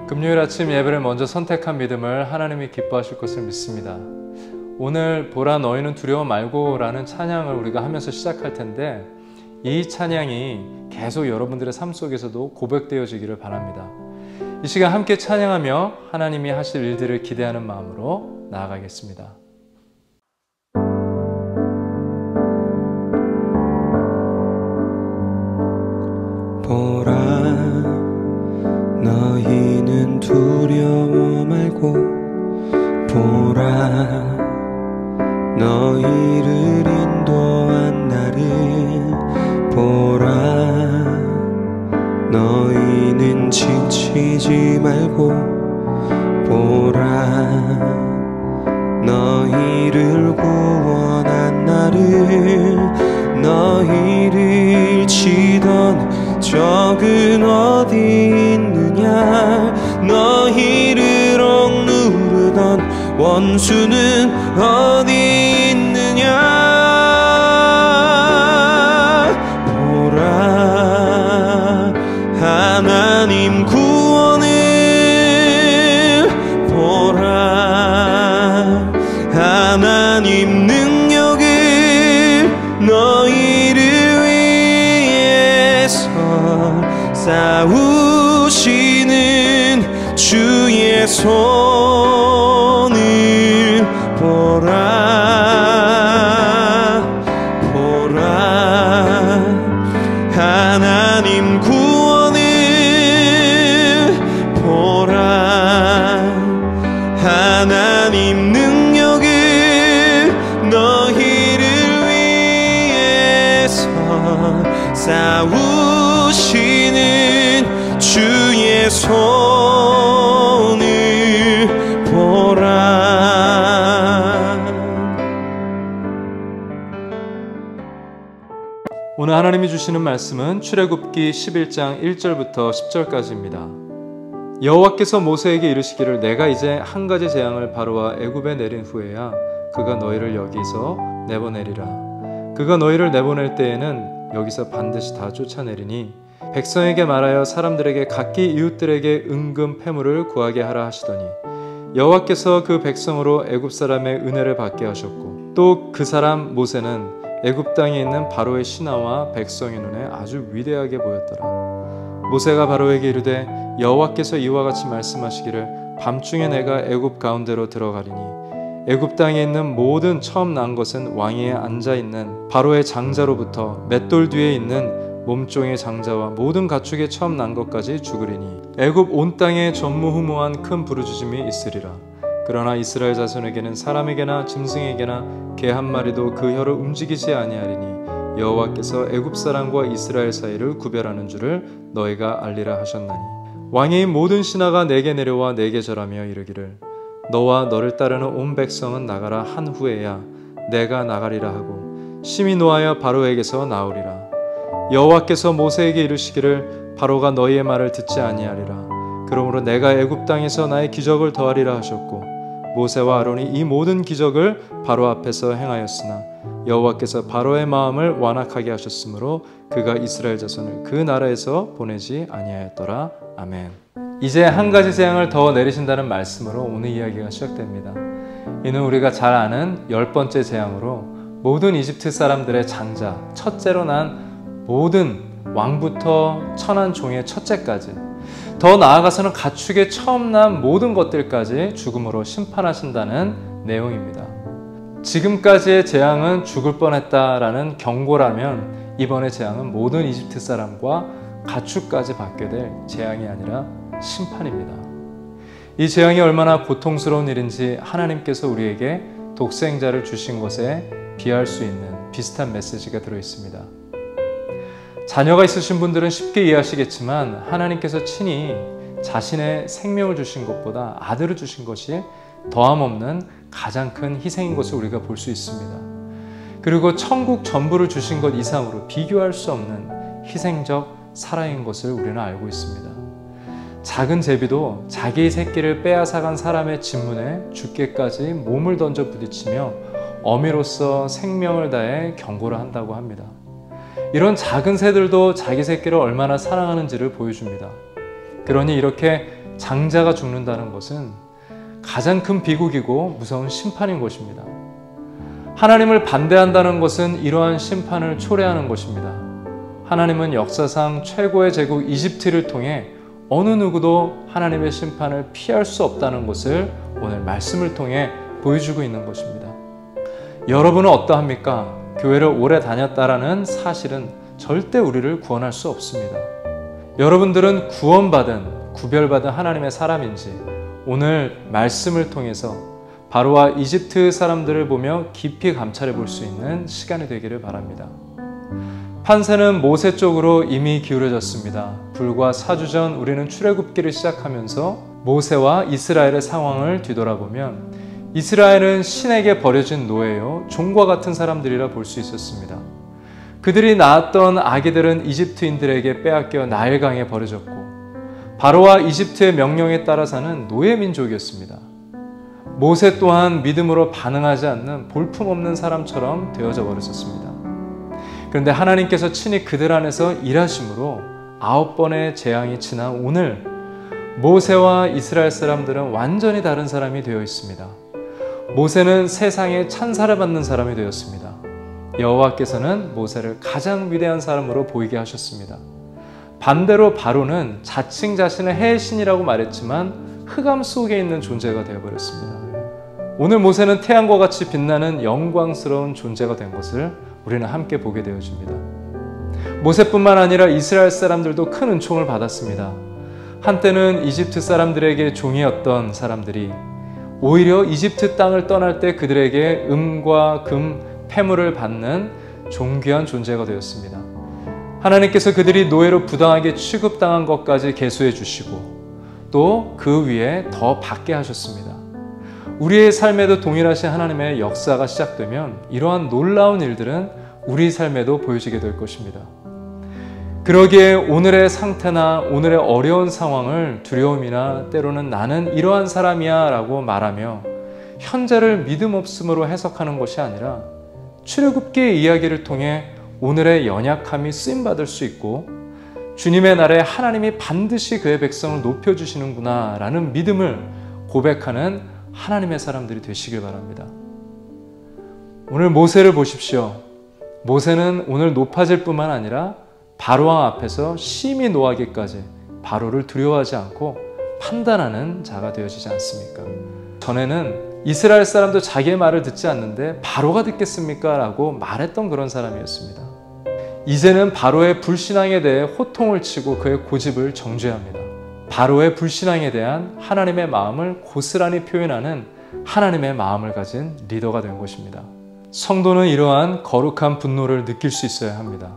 금요일 아침 예배를 먼저 선택한 믿음을 하나님이 기뻐하실 것을 믿습니다. 오늘 보라 너희는 두려워 말고 라는 찬양을 우리가 하면서 시작할 텐데 이 찬양이 계속 여러분들의 삶 속에서도 고백되어지기를 바랍니다. 이 시간 함께 찬양하며 하나님이 하실 일들을 기대하는 마음으로 나아가겠습니다. 보라 너희는 두려워 말고 보라 너희를 인도한 나를 보라 너희는 지치지 말고 보라 너희를 구원한 나를 너희를 치던 적은 어디 있느냐 너희를 억누르던 원수는 어디 있느냐 보라 하나님 구원을 보라 하나님 능력을 너희를 위해서 싸우시는 주의 손을 보라 보라 하나님 구원을 보라 하나님 능력을 너희를 위해서 싸우시는 주의 손을 보라. 오늘 하나님이 주시는 말씀은 출애굽기 11장 1절부터 10절까지입니다. 여호와께서 모세에게 이르시기를 내가 이제 한 가지 재앙을 바로와 애굽에 내린 후에야 그가 너희를 여기서 내보내리라. 그가 너희를 내보낼 때에는 여기서 반드시 다 쫓아내리니 백성에게 말하여 사람들에게 각기 이웃들에게 은금 패물을 구하게 하라 하시더니 여호와께서 그 백성으로 애굽 사람의 은혜를 받게 하셨고 또 그 사람 모세는 애굽 땅에 있는 바로의 신하와 백성의 눈에 아주 위대하게 보였더라. 모세가 바로에게 이르되 여호와께서 이와 같이 말씀하시기를 밤중에 내가 애굽 가운데로 들어가리니 애굽 땅에 있는 모든 처음 난 것은 왕위에 앉아있는 바로의 장자로부터 맷돌 뒤에 있는 몸종의 장자와 모든 가축의 처음 난 것까지 죽으리니 애굽 온 땅에 전무후무한 큰 부르짖음이 있으리라. 그러나 이스라엘 자손에게는 사람에게나 짐승에게나 개 한 마리도 그 혀를 움직이지 아니하리니 여호와께서 애굽 사람과 이스라엘 사이를 구별하는 줄을 너희가 알리라 하셨나니 왕의 모든 신하가 내게 내려와 내게 절하며 이르기를 너와 너를 따르는 온 백성은 나가라 한 후에야 내가 나가리라 하고 심히 노하여 바로에게서 나오리라. 여호와께서 모세에게 이르시기를 바로가 너희의 말을 듣지 아니하리라. 그러므로 내가 애굽 땅에서 나의 기적을 더하리라 하셨고 모세와 아론이 이 모든 기적을 바로 앞에서 행하였으나 여호와께서 바로의 마음을 완악하게 하셨으므로 그가 이스라엘 자손을 그 나라에서 보내지 아니하였더라. 아멘. 이제 한 가지 재앙을 더 내리신다는 말씀으로 오늘 이야기가 시작됩니다. 이는 우리가 잘 아는 10번째 재앙으로 모든 이집트 사람들의 장자, 첫째로 난 모든 왕부터 천한 종의 첫째까지 더 나아가서는 가축의 처음 난 모든 것들까지 죽음으로 심판하신다는 내용입니다. 지금까지의 재앙은 죽을 뻔했다라는 경고라면 이번의 재앙은 모든 이집트 사람과 가축까지 받게 될 재앙이 아니라 심판입니다. 이 재앙이 얼마나 고통스러운 일인지 하나님께서 우리에게 독생자를 주신 것에 비할 수 있는 비슷한 메시지가 들어있습니다. 자녀가 있으신 분들은 쉽게 이해하시겠지만 하나님께서 친히 자신의 생명을 주신 것보다 아들을 주신 것이 더함없는 가장 큰 희생인 것을 우리가 볼 수 있습니다. 그리고 천국 전부를 주신 것 이상으로 비교할 수 없는 희생적 사랑인 것을 우리는 알고 있습니다. 작은 제비도 자기의 새끼를 빼앗아간 사람의 진문에 죽게까지 몸을 던져 부딪히며 어미로서 생명을 다해 경고를 한다고 합니다. 이런 작은 새들도 자기 새끼를 얼마나 사랑하는지를 보여줍니다. 그러니 이렇게 장자가 죽는다는 것은 가장 큰 비극이고 무서운 심판인 것입니다. 하나님을 반대한다는 것은 이러한 심판을 초래하는 것입니다. 하나님은 역사상 최고의 제국 이집트를 통해 어느 누구도 하나님의 심판을 피할 수 없다는 것을 오늘 말씀을 통해 보여주고 있는 것입니다. 여러분은 어떠합니까? 교회를 오래 다녔다라는 사실은 절대 우리를 구원할 수 없습니다. 여러분들은 구원받은, 구별받은 하나님의 사람인지 오늘 말씀을 통해서 바로와 이집트 사람들을 보며 깊이 감찰해 볼 수 있는 시간이 되기를 바랍니다. 판세는 모세 쪽으로 이미 기울어졌습니다. 불과 4주 전 우리는 출애굽기를 시작하면서 모세와 이스라엘의 상황을 뒤돌아보면 이스라엘은 신에게 버려진 노예요, 종과 같은 사람들이라 볼 수 있었습니다. 그들이 낳았던 아기들은 이집트인들에게 빼앗겨 나일강에 버려졌고 바로와 이집트의 명령에 따라 사는 노예 민족이었습니다. 모세 또한 믿음으로 반응하지 않는 볼품없는 사람처럼 되어져 버렸었습니다. 그런데 하나님께서 친히 그들 안에서 일하심으로 9번의 재앙이 지난 오늘 모세와 이스라엘 사람들은 완전히 다른 사람이 되어 있습니다. 모세는 세상에 찬사를 받는 사람이 되었습니다. 여호와께서는 모세를 가장 위대한 사람으로 보이게 하셨습니다. 반대로 바로는 자칭 자신을 해의 신이라고 말했지만 흑암 속에 있는 존재가 되어버렸습니다. 오늘 모세는 태양과 같이 빛나는 영광스러운 존재가 된 것을 우리는 함께 보게 되어집니다. 모세뿐만 아니라 이스라엘 사람들도 큰 은총을 받았습니다. 한때는 이집트 사람들에게 종이었던 사람들이 오히려 이집트 땅을 떠날 때 그들에게 음과 금, 폐물을 받는 존귀한 존재가 되었습니다. 하나님께서 그들이 노예로 부당하게 취급당한 것까지 계수해 주시고 또 그 위에 더 받게 하셨습니다. 우리의 삶에도 동일하신 하나님의 역사가 시작되면 이러한 놀라운 일들은 우리 삶에도 보여지게 될 것입니다. 그러기에 오늘의 상태나 오늘의 어려운 상황을 두려움이나 때로는 나는 이러한 사람이야 라고 말하며 현재를 믿음 없음으로 해석하는 것이 아니라 출애굽기의 이야기를 통해 오늘의 연약함이 쓰임받을 수 있고 주님의 날에 하나님이 반드시 그의 백성을 높여주시는구나 라는 믿음을 고백하는 하나님의 사람들이 되시길 바랍니다. 오늘 모세를 보십시오. 모세는 오늘 높아질 뿐만 아니라 바로왕 앞에서 심히 노하기까지 바로를 두려워하지 않고 판단하는 자가 되어지지 않습니까? 전에는 이스라엘 사람도 자기의 말을 듣지 않는데 바로가 듣겠습니까? 라고 말했던 그런 사람이었습니다. 이제는 바로의 불신앙에 대해 호통을 치고 그의 고집을 정죄합니다. 바로의 불신앙에 대한 하나님의 마음을 고스란히 표현하는 하나님의 마음을 가진 리더가 된 것입니다. 성도는 이러한 거룩한 분노를 느낄 수 있어야 합니다.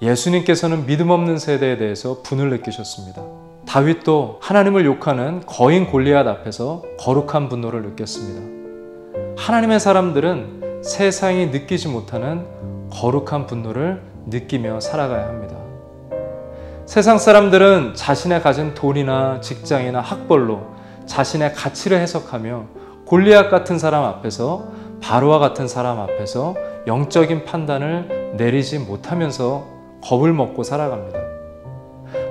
예수님께서는 믿음 없는 세대에 대해서 분을 느끼셨습니다. 다윗도 하나님을 욕하는 거인 골리앗 앞에서 거룩한 분노를 느꼈습니다. 하나님의 사람들은 세상이 느끼지 못하는 거룩한 분노를 느끼며 살아가야 합니다. 세상 사람들은 자신의 가진 돈이나 직장이나 학벌로 자신의 가치를 해석하며 골리앗 같은 사람 앞에서 바로와 같은 사람 앞에서 영적인 판단을 내리지 못하면서 겁을 먹고 살아갑니다.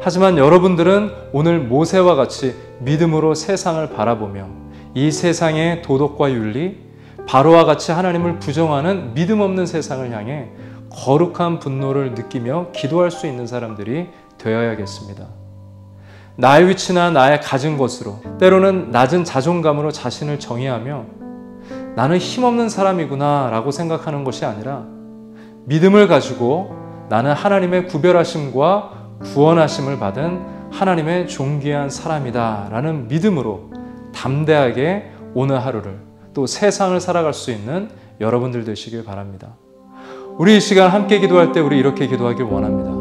하지만 여러분들은 오늘 모세와 같이 믿음으로 세상을 바라보며 이 세상의 도덕과 윤리, 바로와 같이 하나님을 부정하는 믿음 없는 세상을 향해 거룩한 분노를 느끼며 기도할 수 있는 사람들이 되어야겠습니다. 나의 위치나 나의 가진 것으로 때로는 낮은 자존감으로 자신을 정의하며 나는 힘없는 사람이구나 라고 생각하는 것이 아니라 믿음을 가지고 나는 하나님의 구별하심과 구원하심을 받은 하나님의 존귀한 사람이다 라는 믿음으로 담대하게 오늘 하루를 또 세상을 살아갈 수 있는 여러분들 되시길 바랍니다. 우리 이 시간 함께 기도할 때 우리 이렇게 기도하길 원합니다.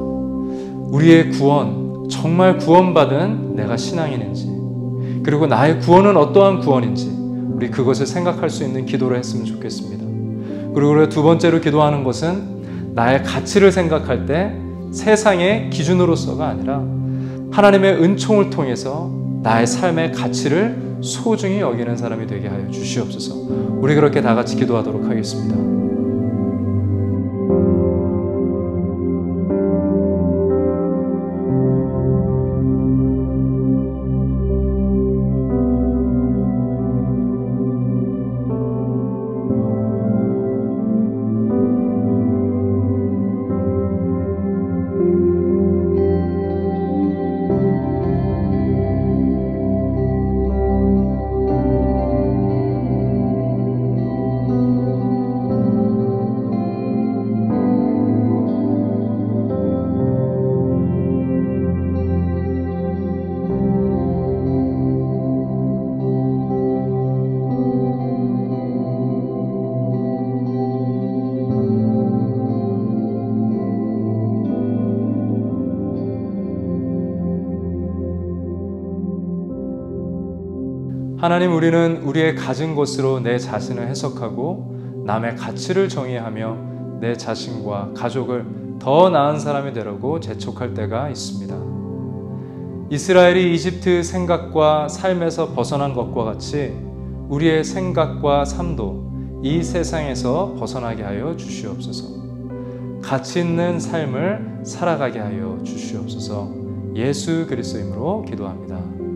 우리의 구원, 정말 구원받은 내가 신앙인인지 그리고 나의 구원은 어떠한 구원인지 우리 그것을 생각할 수 있는 기도를 했으면 좋겠습니다. 그리고 우리가 두 번째로 기도하는 것은 나의 가치를 생각할 때 세상의 기준으로서가 아니라 하나님의 은총을 통해서 나의 삶의 가치를 소중히 여기는 사람이 되게 하여 주시옵소서. 우리 그렇게 다 같이 기도하도록 하겠습니다. 하나님, 우리는 우리의 가진 것으로 내 자신을 해석하고 남의 가치를 정의하며 내 자신과 가족을 더 나은 사람이 되려고 재촉할 때가 있습니다. 이스라엘이 이집트 생각과 삶에서 벗어난 것과 같이 우리의 생각과 삶도 이 세상에서 벗어나게 하여 주시옵소서. 가치 있는 삶을 살아가게 하여 주시옵소서. 예수 그리스도 이름으로 기도합니다.